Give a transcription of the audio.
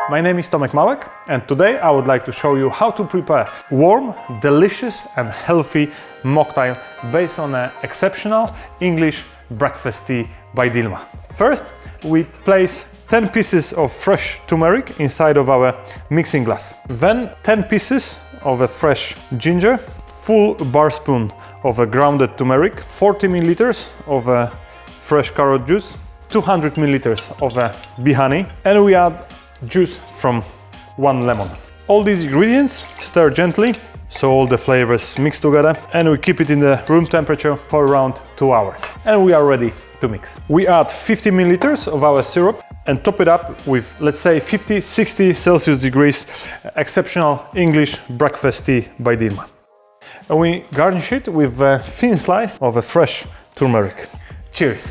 My name is Tomek Małek, and today I would like to show you how to prepare warm, delicious and healthy mocktail based on an exceptional English breakfast tea by Dilmah. First, we place 10 pieces of fresh turmeric inside of our mixing glass. Then 10 pieces of a fresh ginger, full bar spoon of a grounded turmeric, 40 milliliters of a fresh carrot juice, 200 milliliters of a bee honey, and we add juice from 1 lemon. All these ingredients stir gently so all the flavors mix together, and we keep it in the room temperature for around 2 hours. And we are ready to mix. We add 50 milliliters of our syrup and top it up with, let's say, 50-60 Celsius degrees exceptional English breakfast tea by Dilmah. And we garnish it with a thin slice of a fresh turmeric. Cheers!